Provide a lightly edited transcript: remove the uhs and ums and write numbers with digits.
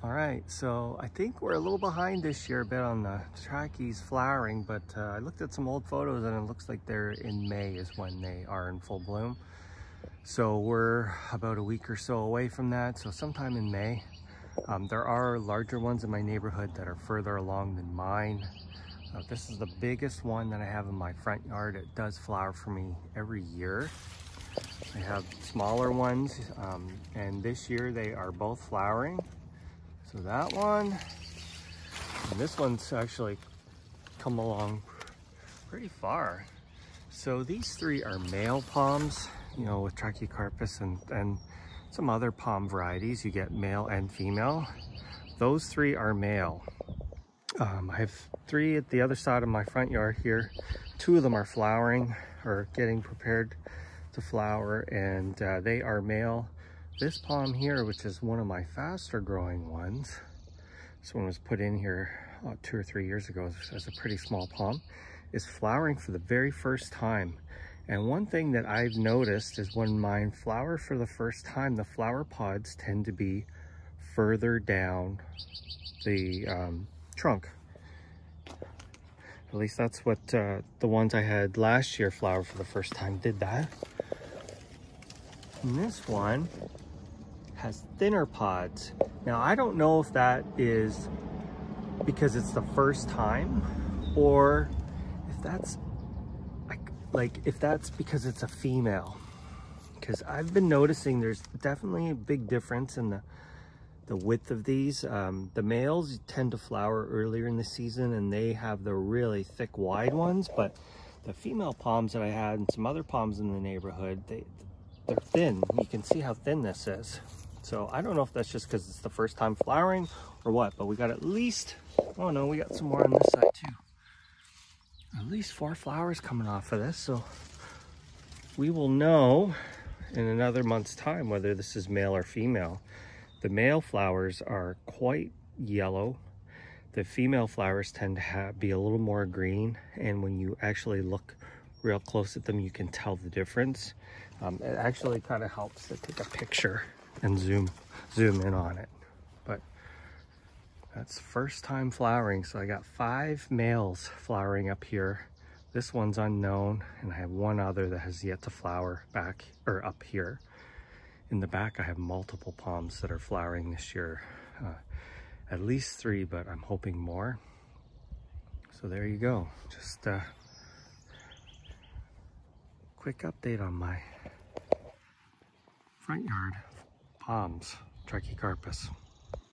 All right, so I think we're a little behind this year a bit on the Trachys flowering, but I looked at some old photos and it looks like they're in May is when they are in full bloom. So we're about a week or so away from that, so sometime in May. There are larger ones in my neighborhood that are further along than mine. This is the biggest one that I have in my front yard. It does flower for me every year. I have smaller ones, and this year they are both flowering. So that one, and this one's actually come along pretty far. So these three are male palms, you know, with Trachycarpus and some other palm varieties. You get male and female. Those three are male. I have three at the other side of my front yard here. Two of them are flowering or getting prepared to flower, and they are male. This palm here, which is one of my faster growing ones, this one was put in here 2 or 3 years ago as a pretty small palm, is flowering for the very first time. And one thing that I've noticed is when mine flower for the first time, the flower pods tend to be further down the trunk. At least that's what the ones I had last year flower for the first time did that. And this one has thinner pods. Now, I don't know if that is because it's the first time, or if that's like if that's because it's a female. Because I've been noticing there's definitely a big difference in the width of these. The males tend to flower earlier in the season and they have the really thick, wide ones, but the female palms that I had and some other palms in the neighborhood, they're thin. You can see how thin this is. So I don't know if that's just because it's the first time flowering or what, but we got at least, oh no, we got some more on this side too. At least 4 flowers coming off of this. So we will know in another month's time whether this is male or female. The male flowers are quite yellow. The female flowers tend to be a little more green. And when you actually look real close at them, you can tell the difference. It actually kind of helps to take a picture and zoom in on it. But that's first time flowering. So I got 5 males flowering up here. This one's unknown, and I have one other that has yet to flower back or up here. In the back I have multiple palms that are flowering this year. At least 3, but I'm hoping more. So there you go. Just quick update on my front yard palms, Trachycarpus.